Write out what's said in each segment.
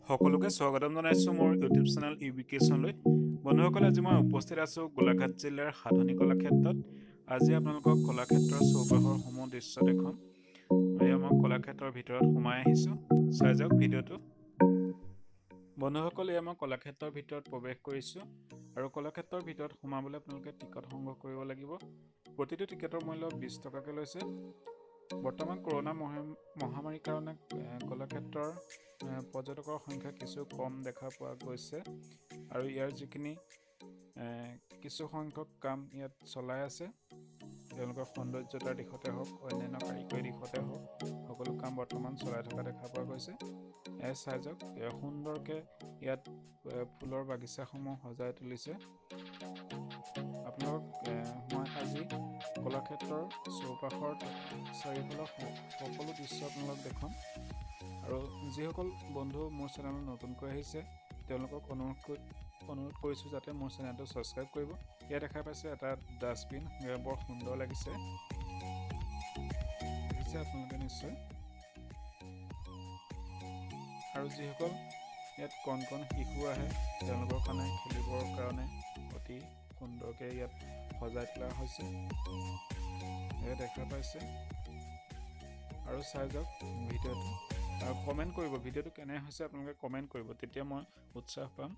সকলোকে স্বাগতম জনাইছোঁ মোৰ ইউটিউব চেনেল ইউবিকেশ্যনলৈ। বন্ধুসকল, আজি মই উপস্থিত আছোঁ গোলাঘাট জিলাৰ সাধনী কলাক্ষেত্ৰত। আজি আপোনালোকক কলাক্ষেত্ৰৰ চৌপাশৰ সমূহ দৃশ্য দেখুৱাম। এয়া মই কলাক্ষেত্ৰৰ ভিতৰত সোমাই আহিছোঁ, চাই যাওক ভিডিঅ'টো। বন্ধুসকল, এয়া মই কলাক্ষেত্ৰৰ ভিতৰত প্ৰৱেশ কৰিছোঁ আৰু কলাক্ষেত্ৰৰ ভিতৰত সোমাবলৈ আপোনালোকে টিকট সংগ্ৰহ কৰিব লাগিব। প্ৰতিটো টিকেটৰ মূল্য 20 টকাকৈ লৈছে। বৰ্তমান কৰোনা মহামাৰীৰ কাৰণে কলাক্ষেত্ৰৰ পৰ্যটকৰ সংখ্যা কিছু কম দেখা পোৱা গৈছে আৰু ইয়াৰ যিখিনি কিছু সংখ্যক কাম ইয়াত চলাই আছে, তেওঁলোকৰ সৌন্দৰ্যতাৰ দিশতে হওক, অন্যান্য কাৰিকৰী দিশতে হওক, সকলো কাম বৰ্তমান চলাই থকা দেখা পোৱা গৈছে। চাই যাওক, সুন্দৰকৈ ইয়াত ফুলৰ বাগিচাসমূহ সজাই তুলিছে। আপোনালোক মই আজি কলাক্ষেত্ৰৰ চৌপাশৰ চাৰিওফালৰ সকলো দৃশ্য আপোনালোক দেখুৱাম। আৰু যিসকল বন্ধু মোৰ চেনেলত নতুনকৈ আহিছে, তেওঁলোকক অনুৰোধ কৰিছোঁ যাতে মোৰ চেনেলটো ছাবস্ক্ৰাইব কৰিব। ইয়াত দেখা পাইছে এটা ডাষ্টবিন, বৰ সুন্দৰ লাগিছে, দেখিছে আপোনালোকে নিশ্চয়। আৰু যিসকল ইয়াত কণ শিশু আহে, তেওঁলোকৰ কাৰণে খেলিবৰ কাৰণে অতি সুন্দৰকৈ ইয়াত সজাই তোলা হৈছে, এয়া দেখা পাইছে। আৰু চাই যাওক ভিডিঅ'টো আৰু কমেণ্ট কৰিব, ভিডিঅ'টো কেনে হৈছে আপোনালোকে কমেণ্ট কৰিব, তেতিয়া মই উৎসাহ পাম।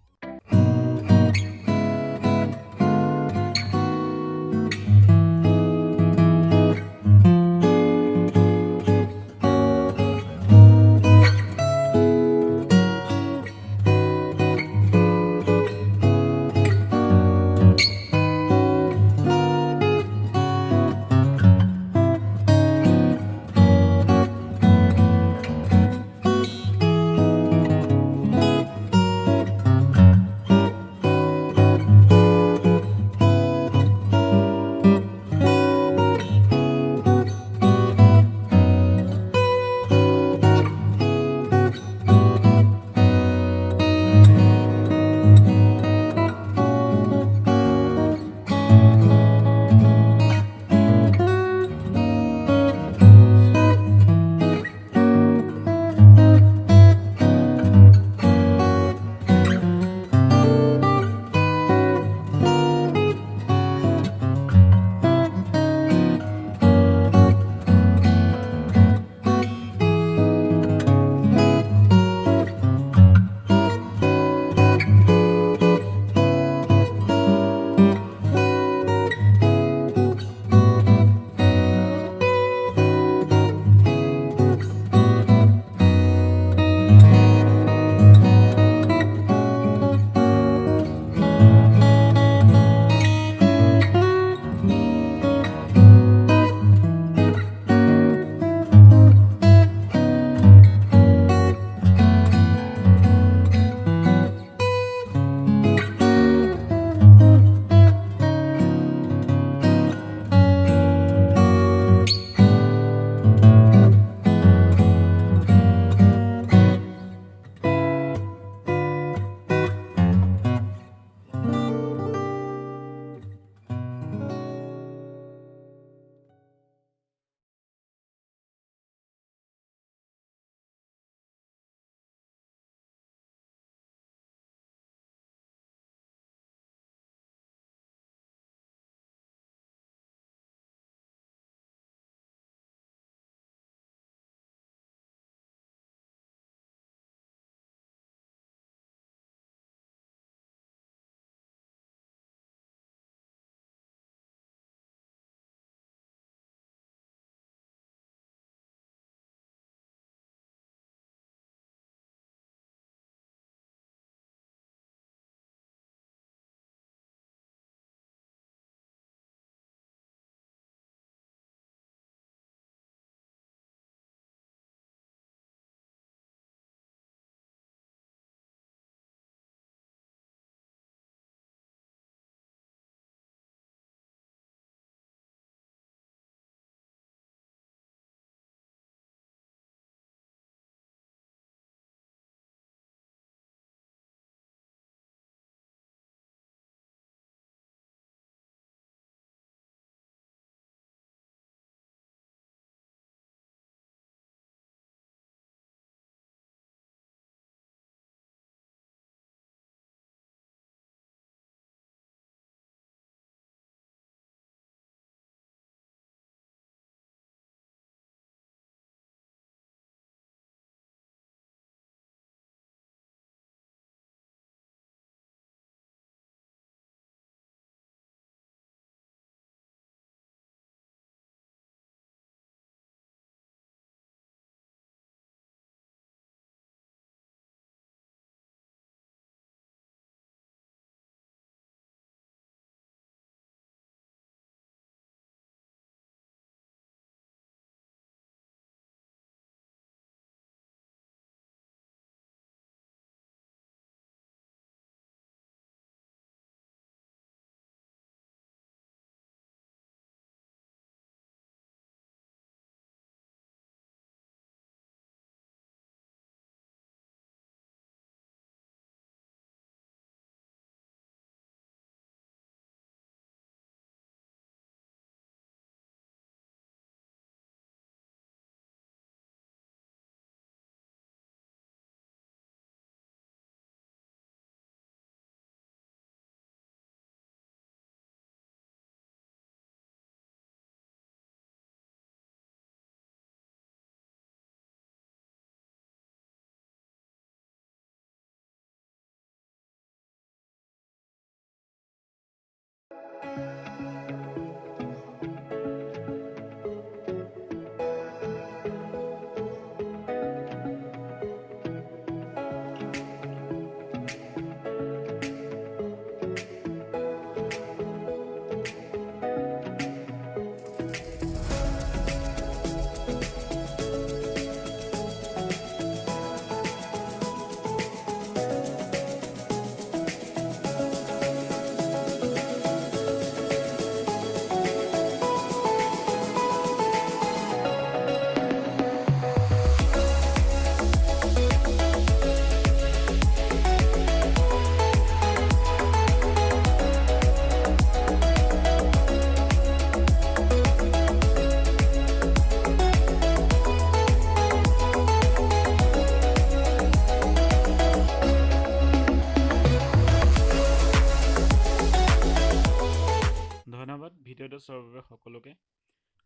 চোৱাৰ বাবে সকলোকে।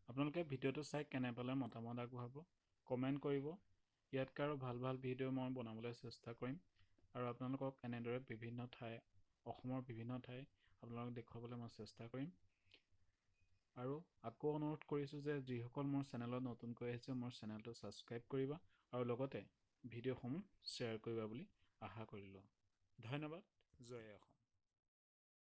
আপোনালোকে ভিডিঅ'টো চাই কেনে পালে মতামত আগবঢ়াব, কমেণ্ট কৰিব। ইয়াতকৈ আৰু ভাল ভাল ভিডিঅ' মই বনাবলৈ চেষ্টা কৰিম আৰু আপোনালোকক এনেদৰে অসমৰ বিভিন্ন ঠাই আপোনালোকক দেখুৱাবলৈ মই চেষ্টা কৰিম। আৰু আকৌ অনুৰোধ কৰিছোঁ যে যিসকল মোৰ চেনেলত নতুনকৈ আহিছে মোৰ চেনেলটো ছাবস্ক্ৰাইব কৰিবা আৰু লগতে ভিডিঅ'সমূহ শ্বেয়াৰ কৰিবা বুলি আশা কৰিলোঁ। ধন্যবাদ। জয় অসম।